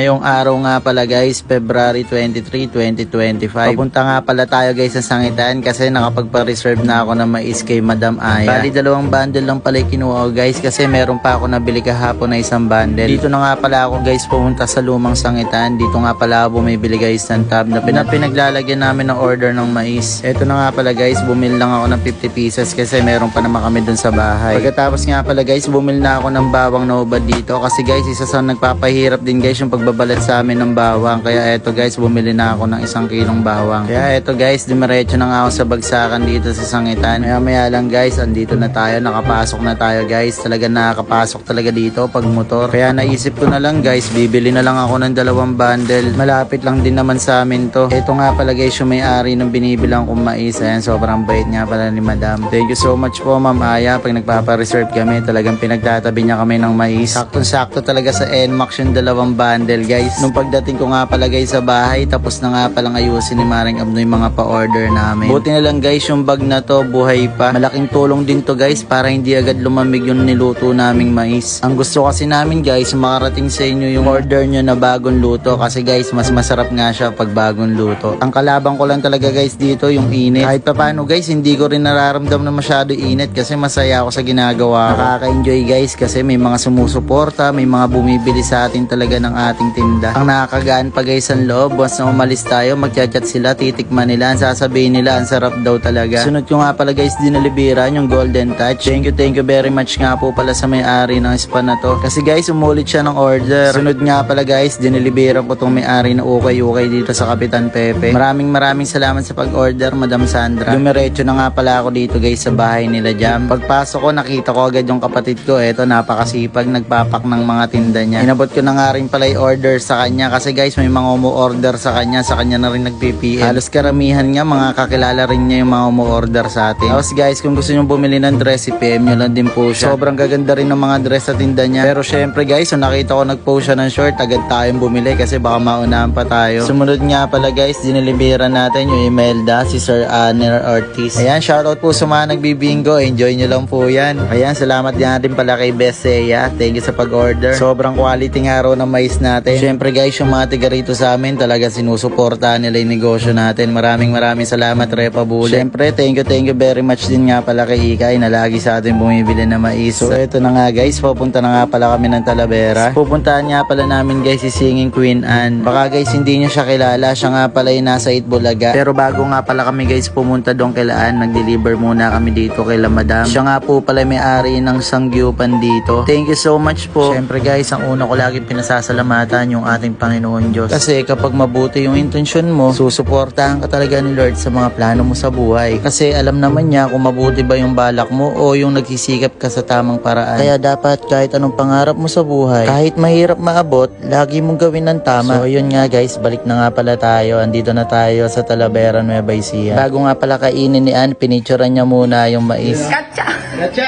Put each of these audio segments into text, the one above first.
Ngayong araw nga pala guys, February 23, 2025. Papunta nga pala tayo guys sa Sangitan kasi nakapagpa-reserve na ako ng mais kay Madam Aya. Bali 2 bundle lang pala kinuha ko guys kasi meron pa ako nabili kahapon na 1 bundle. Dito na nga pala ako guys pumunta sa lumang Sangitan. Dito nga pala ako bumibili guys ng tab na pinaglalagyan namin ng order ng mais. Eto na nga pala guys, bumili lang ako ng 50 pieces kasi meron pa naman kami dun sa bahay. Pagkatapos nga pala guys, bumili na ako ng bawang na ubad dito kasi guys isa sa nagpapahirap din guys yung pagbabalat sa amin ng bawang. Kaya eto guys, bumili na ako ng 1 kilong bawang. Kaya eto guys, dumiretso na nga ako sa bagsakan dito sa Sangitan. Maya lang guys, andito na tayo, nakapasok na tayo guys. Talaga nakakapasok talaga dito pag motor. Kaya naisip ko na lang guys, bibili na lang ako ng 2 bundle. Malapit lang din naman sa amin to. Eto nga pala guys, yung may-ari ng binibilang kong mais. Ayan, sobrang bait nga pala ni Madam. Thank you so much po Ma'am Aya. Pag nagpapa-reserve kami, talagang pinagtatabi niya kami ng mais. Saktong-sakto talaga sa NMAX yung 2 bundle guys. Nung pagdating ko nga pala guys sa bahay, tapos na nga palang ayusin ni Maring Abno yung mga pa-order namin. Buti na lang guys, yung bag na to buhay pa. Malaking tulong din to guys para hindi agad lumamig yung niluto naming mais. Ang gusto kasi namin guys, makarating sa inyo yung order nyo na bagong luto kasi guys, mas masarap nga siya pag bagong luto. Ang kalabang ko lang talaga guys dito yung init. Kahit pa paano guys, hindi ko rin nararamdam na masyado init kasi masaya ako sa ginagawa. Nakaka-enjoy guys kasi may mga sumusuporta, may mga bumibili sa atin talaga ng ating tinda. Ang nakakagaan pa guys ang loob, once na umalis tayo, magchat-chat sila, titikman nila, ang sasabihin nila, ang sarap daw talaga. Sunod ko nga pala guys, dinalibiran yung Golden Touch. Thank you very much nga po pala sa may-ari ng spa na to. Kasi guys, umulit siya ng order. Sunod nga pala guys, dinalibiran ko tong may-ari na ukay-ukay dito sa Kapitan Pepe. Maraming salamat sa pag-order, Madam Sandra. Dumiretso na nga pala ako dito guys sa bahay nila Jam. Pagpasok ko, nakita ko agad yung kapatid ko. Eto, napakasipag, nagpapak ng mga tinda niya. Inabot ko na nga rin pala i-order sa kanya kasi guys, may mga umu-order sa kanya na rin nag-PPM. Halos karamihan nga, mga kakilala rin niya yung mga umu-order sa atin. Tapos guys, kung gusto nyo bumili ng dress, i-PM nyo lang din po siya. Sobrang gaganda rin ng mga dress sa tinda niya. Pero syempre guys, kung nakita ko nag-post siya ng short, agad tayong bumili kasi baka maunahan pa tayo. Sumunod nga pala guys, diniliberan natin yung Imelda, si Sir Aner Ortiz. Ayan, shoutout po sa mga nagbibingo. Enjoy nyo lang po yan. Ayan, salamat din pala kay Best Seya. Thank you sa pag-order. Sobrang quality nga raw ng mais natin. Syempre guys, yung mga tiga rito sa amin, talaga sinusuportahan nila yung negosyo natin. Maraming salamat, Repa Bullet. Syempre, thank you very much din nga pala kay Ikay na lagi sa atin bumibili na mais. So, eto na nga guys, papunta na nga pala kami ng Talavera. Pupuntahan nga pala namin guys si Singing Queen Anne. Baka guys, hindi niya siya kilala. Siya nga pala yung nasa Itbulaga. Pero bago nga pala kami guys pumunta doon kay Laan, nag-deliver muna kami dito kay La Madam. Siya nga po pala may-ari ng sangyupan dito. Thank you so much po. Syempre guys, ang una ko lagi pinasasalamatan yung ating Panginoon Diyos. Kasi kapag mabuti yung intensyon mo, susuportahan ka talaga ni Lord sa mga plano mo sa buhay. Kasi alam naman niya kung mabuti ba yung balak mo o yung nagsisikap ka sa tamang paraan. Kaya dapat kahit anong pangarap mo sa buhay, kahit mahirap maabot, lagi mong gawin ng tama. So yun nga guys, balik na nga pala tayo. Andito na tayo sa Talavera, Nueva Ecija. Bago nga pala kainin ni Ann, pinicturean niya muna yung mais. Gotcha!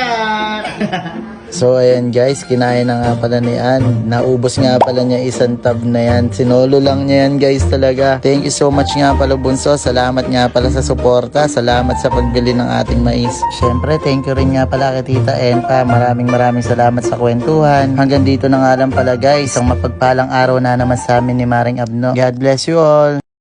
So ayan guys, kinain na nga pala ni Ann. Naubos nga pala niya 1 tab na yan. Sinolo lang niya yan guys talaga. Thank you so much nga pala Bunso. Salamat nga pala sa suporta. Salamat sa pagbili ng ating mais. Syempre thank you rin nga pala kay Tita Empa. Maraming salamat sa kwentuhan. Hanggang dito na nga lang pala guys. Ang mapagpalang araw na naman sa amin ni Maring Abno. God bless you all.